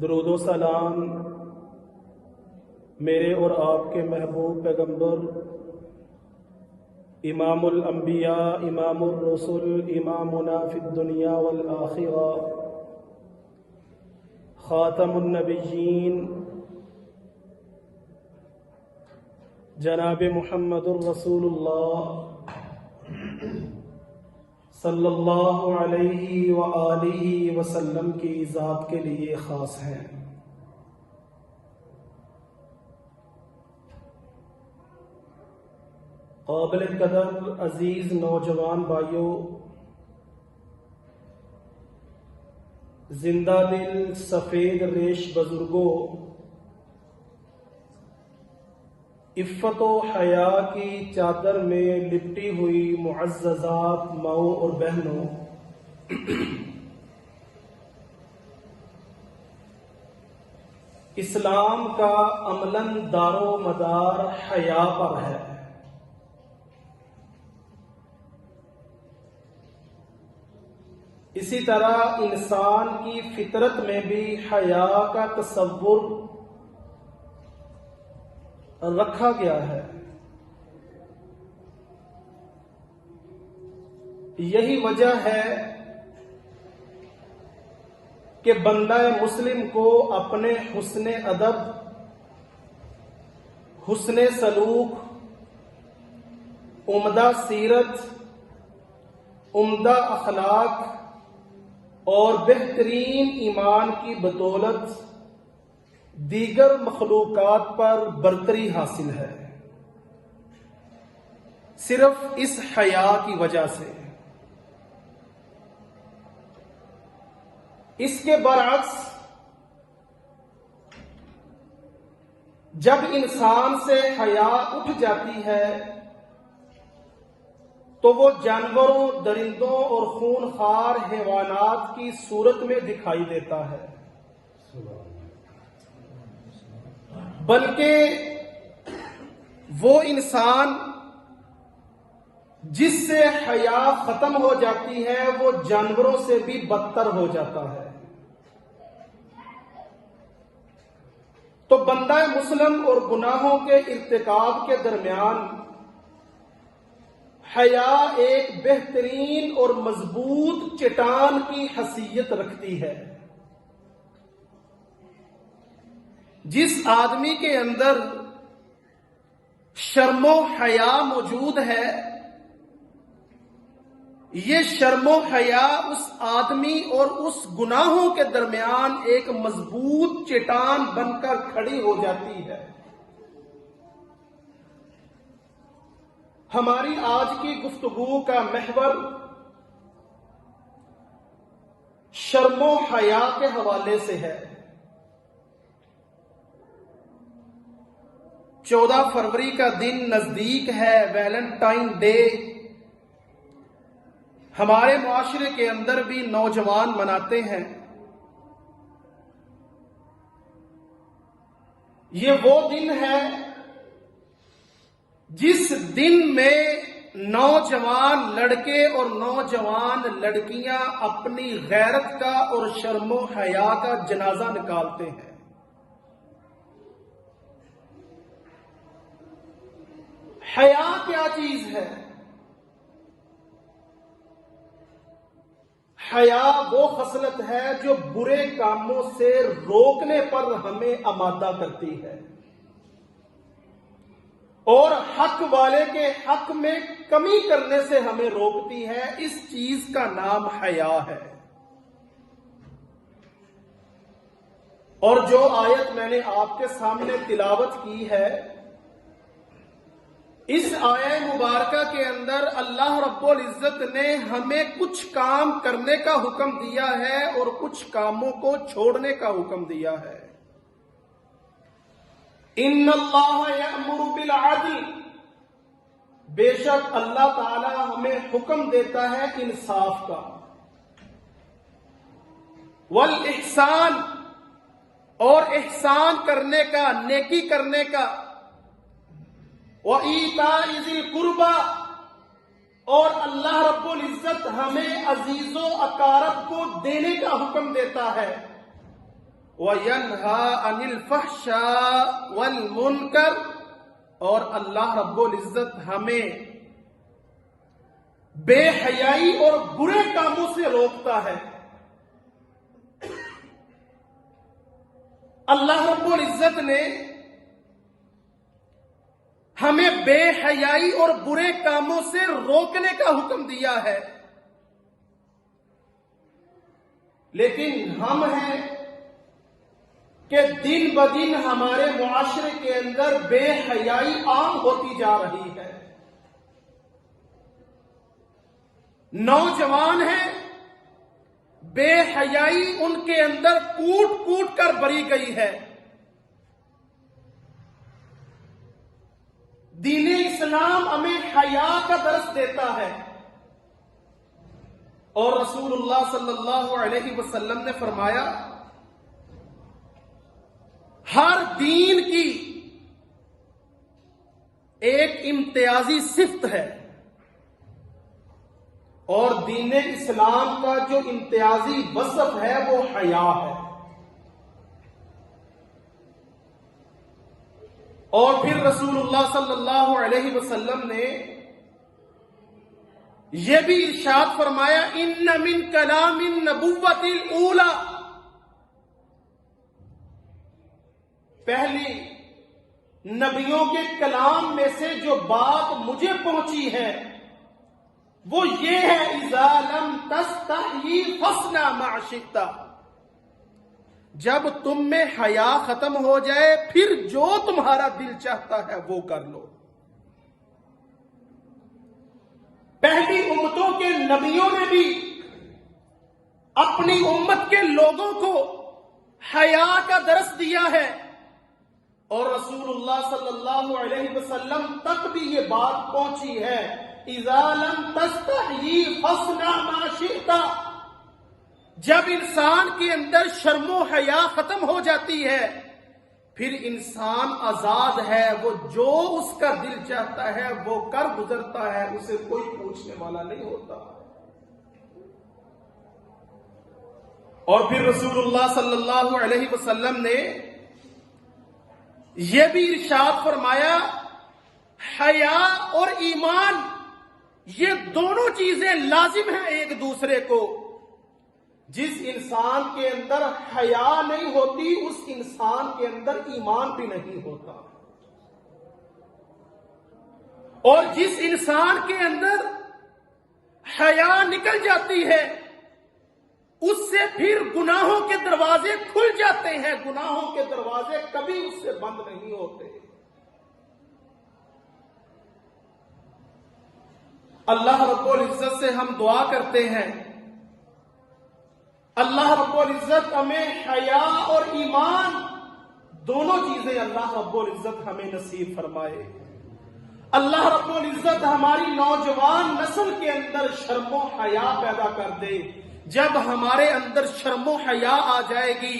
درود و سلام میرے اور آپ کے محبوب پیغمبر امام الانبیاء امام الرسل امامنا فی الدنیا والآخرہ خاتم النبیین جناب محمد الرسول اللہ صلی اللہ علیہ وآلہ وسلم کی ذات کے لیے خاص ہیں۔ قابل قدر عزیز نوجوان بھائیوں، زندہ دل سفید ریش بزرگوں، عفت و حیا کی چادر میں لپٹی ہوئی معززات ماؤں اور بہنوں، اسلام کا عملاً دار و مدار حیا پر ہے۔ اسی طرح انسان کی فطرت میں بھی حیا کا تصور رکھا گیا ہے۔ یہی وجہ ہے کہ بندہ مسلم کو اپنے حسن ادب، حسن سلوک، عمدہ سیرت، عمدہ اخلاق اور بہترین ایمان کی بدولت دیگر مخلوقات پر برتری حاصل ہے، صرف اس حیا کی وجہ سے۔ اس کے برعکس جب انسان سے حیا اٹھ جاتی ہے تو وہ جانوروں، درندوں اور خونخوار حیوانات کی صورت میں دکھائی دیتا ہے، بلکہ وہ انسان جس سے حیا ختم ہو جاتی ہے وہ جانوروں سے بھی بدتر ہو جاتا ہے۔ تو بندہ مسلم اور گناہوں کے ارتکاب کے درمیان حیا ایک بہترین اور مضبوط چٹان کی حیثیت رکھتی ہے۔ جس آدمی کے اندر شرم و حیا موجود ہے، یہ شرم و حیا اس آدمی اور اس گناہوں کے درمیان ایک مضبوط چٹان بن کر کھڑی ہو جاتی ہے۔ ہماری آج کی گفتگو کا محور شرم و حیا کے حوالے سے ہے۔ 14 فروری کا دن نزدیک ہے، ویلنٹائن ڈے۔ ہمارے معاشرے کے اندر بھی نوجوان مناتے ہیں۔ یہ وہ دن ہے جس دن میں نوجوان لڑکے اور نوجوان لڑکیاں اپنی غیرت کا اور شرم و حیا کا جنازہ نکالتے ہیں۔ حیا کیا چیز ہے؟ حیا وہ خصلت ہے جو برے کاموں سے روکنے پر ہمیں آمادہ کرتی ہے اور حق والے کے حق میں کمی کرنے سے ہمیں روکتی ہے۔ اس چیز کا نام حیا ہے۔ اور جو آیت میں نے آپ کے سامنے تلاوت کی ہے، اس آیہ مبارکہ کے اندر اللہ رب العزت نے ہمیں کچھ کام کرنے کا حکم دیا ہے اور کچھ کاموں کو چھوڑنے کا حکم دیا ہے۔ ان اللہ یأمر بالعدل، بے شک اللہ تعالی ہمیں حکم دیتا ہے انصاف کا، والاحسان، اور احسان کرنے کا، نیکی کرنے کا، وَإِيتَاءِ ذِي الْقُرْبَى، اور اللہ رب العزت ہمیں عزیز و اقارب کو دینے کا حکم دیتا ہے۔ وَيَنْهَا عَنِ الْفَحْشَاءِ وَالْمُنْكَرِ، اور اللہ رب العزت ہمیں بے حیائی اور برے کاموں سے روکتا ہے۔ اللہ رب العزت نے ہمیں بے حیائی اور برے کاموں سے روکنے کا حکم دیا ہے، لیکن ہم ہیں کہ دن بدن ہمارے معاشرے کے اندر بے حیائی عام ہوتی جا رہی ہے۔ نوجوان ہیں، بے حیائی ان کے اندر کوٹ کوٹ کر بری گئی ہے۔ دین اسلام ہمیں حیا کا درس دیتا ہے، اور رسول اللہ صلی اللہ علیہ وسلم نے فرمایا ہر دین کی ایک امتیازی صفت ہے، اور دین اسلام کا جو امتیازی وصف ہے وہ حیا ہے۔ اور پھر رسول اللہ صلی اللہ علیہ وسلم نے یہ بھی ارشاد فرمایا ان من کلام النبوۃ الاولی، پہلی نبیوں کے کلام میں سے جو بات مجھے پہنچی ہے وہ یہ ہے اذا لم تستحی فاصنع ما شئت، جب تم میں حیا ختم ہو جائے پھر جو تمہارا دل چاہتا ہے وہ کر لو۔ پہلی امتوں کے نبیوں نے بھی اپنی امت کے لوگوں کو حیا کا درس دیا ہے، اور رسول اللہ صلی اللہ علیہ وسلم تک بھی یہ بات پہنچی ہے اذا لم تستحی فاصنع ما شئت، جب انسان کے اندر شرم و حیا ختم ہو جاتی ہے پھر انسان آزاد ہے، وہ جو اس کا دل چاہتا ہے وہ کر گزرتا ہے، اسے کوئی پوچھنے والا نہیں ہوتا۔ اور پھر رسول اللہ صلی اللہ علیہ وسلم نے یہ بھی ارشاد فرمایا حیا اور ایمان یہ دونوں چیزیں لازم ہیں ایک دوسرے کو، جس انسان کے اندر حیا نہیں ہوتی اس انسان کے اندر ایمان بھی نہیں ہوتا، اور جس انسان کے اندر حیا نکل جاتی ہے اس سے پھر گناہوں کے دروازے کھل جاتے ہیں، گناہوں کے دروازے کبھی اس سے بند نہیں ہوتے۔ اللہ رب العزت سے ہم دعا کرتے ہیں اللہ رب العزت ہمیں حیا اور ایمان دونوں چیزیں اللہ رب العزت ہمیں نصیب فرمائے۔ اللہ رب العزت ہماری نوجوان نسل کے اندر شرم و حیا پیدا کر دے۔ جب ہمارے اندر شرم و حیا آ جائے گی،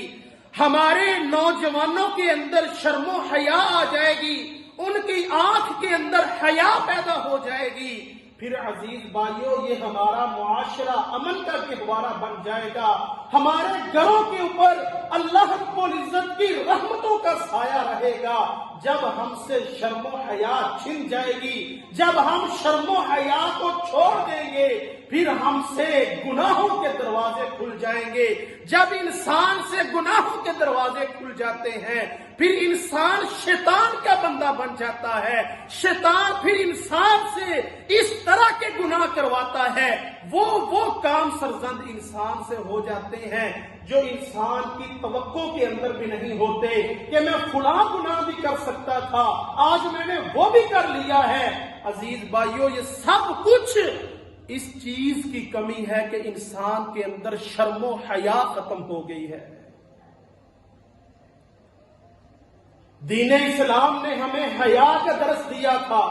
ہمارے نوجوانوں کے اندر شرم و حیا آ جائے گی، ان کی آنکھ کے اندر حیا پیدا ہو جائے گی، پھر عزیز بھائیوں یہ ہمارا معاشرہ امن کا گہوارہ بن جائے گا، ہمارے گھروں کے اوپر اللہ رب العزت کی رحمتوں کا سایہ رہے گا۔ جب ہم سے شرم و حیا چھن جائے گی، جب ہم شرم و حیا کو چھوڑ دیں گے پھر ہم سے گناہوں کے دروازے کھل جائیں گے۔ جب انسان سے گناہوں کے دروازے کھل جاتے ہیں پھر انسان شیطان کا بندہ بن جاتا ہے، شیطان پھر انسان سے اس طرح کے گناہ کرواتا ہے، وہ کام سرزند انسان سے ہو جاتے ہیں جو انسان کی توقع کے اندر بھی نہیں ہوتے کہ میں فلاں گناہ بھی کر سکتا تھا، آج میں نے وہ بھی کر لیا ہے۔ عزیز بھائیوں یہ سب کچھ اس چیز کی کمی ہے کہ انسان کے اندر شرم و حیا ختم ہو گئی ہے۔ دین اسلام نے ہمیں حیا کا درس دیا تھا،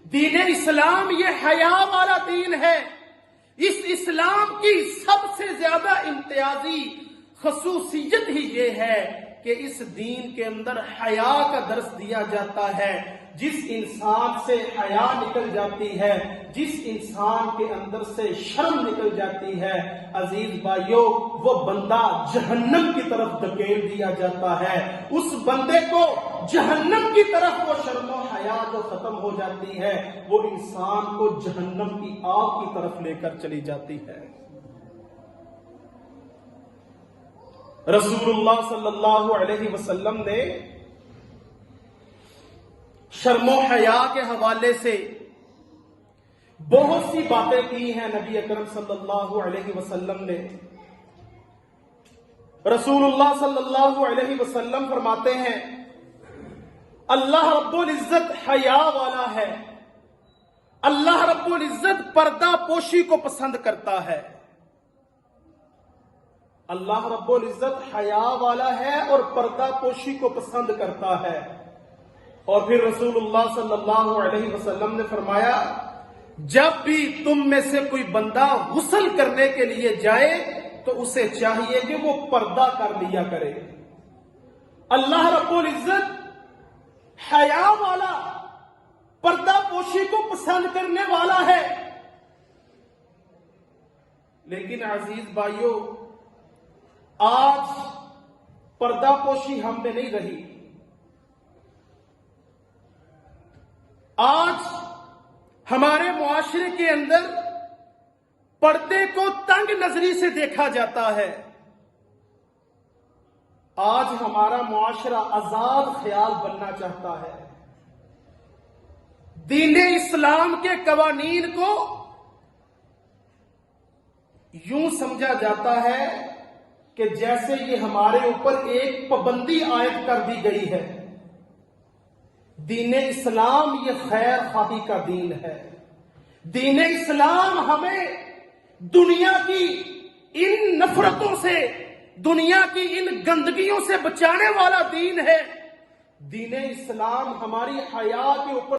دین اسلام یہ حیا والا دین ہے۔ اس اسلام کی سب سے زیادہ امتیازی خصوصیت ہی یہ ہے کہ اس دین کے اندر حیا کا درس دیا جاتا ہے. جس انسان سے حیا نکل جاتی ہے، جس انسان کے اندر سے شرم نکل جاتی ہے، عزیز بھائیو، وہ بندہ جہنم کی طرف دھکیل دیا جاتا ہے. اس بندے کو جہنم کی طرف وہ شرم و حیا جو ختم ہو جاتی ہے، وہ انسان کو جہنم کی آگ کی طرف لے کر چلی جاتی ہے. رسول اللہ صلی اللہ علیہ وسلم نے شرم و حیا کے حوالے سے بہت سی باتیں کی ہیں. نبی اکرم صلی اللہ علیہ وسلم نے، رسول اللہ صلی اللہ علیہ وسلم فرماتے ہیں اللہ رب العزت حیا والا ہے. اللہ رب العزت پردہ پوشی کو پسند کرتا ہے. اللہ رب العزت حیا والا ہے اور پردہ پوشی کو پسند کرتا ہے. اور پھر رسول اللہ صلی اللہ علیہ وسلم نے فرمایا جب بھی تم میں سے کوئی بندہ غسل کرنے کے لیے جائے تو اسے چاہیے کہ وہ پردہ کر لیا کرے. اللہ رب العزت حیا والا، پردہ پوشی کو پسند کرنے والا ہے. لیکن عزیز بھائیو، آج پردہ پوشی ہم میں نہیں رہی. آج ہمارے معاشرے کے اندر پردے کو تنگ نظری سے دیکھا جاتا ہے. آج ہمارا معاشرہ آزاد خیال بننا چاہتا ہے. دین اسلام کے قوانین کو یوں سمجھا جاتا ہے کہ جیسے یہ ہمارے اوپر ایک پابندی عائد کر دی گئی ہے. دین اسلام یہ خیر خواہی کا دین ہے. دین اسلام ہمیں دنیا کی ان نفرتوں سے، دنیا کی ان گندگیوں سے بچانے والا دین ہے. دین اسلام ہماری حیا کے اوپر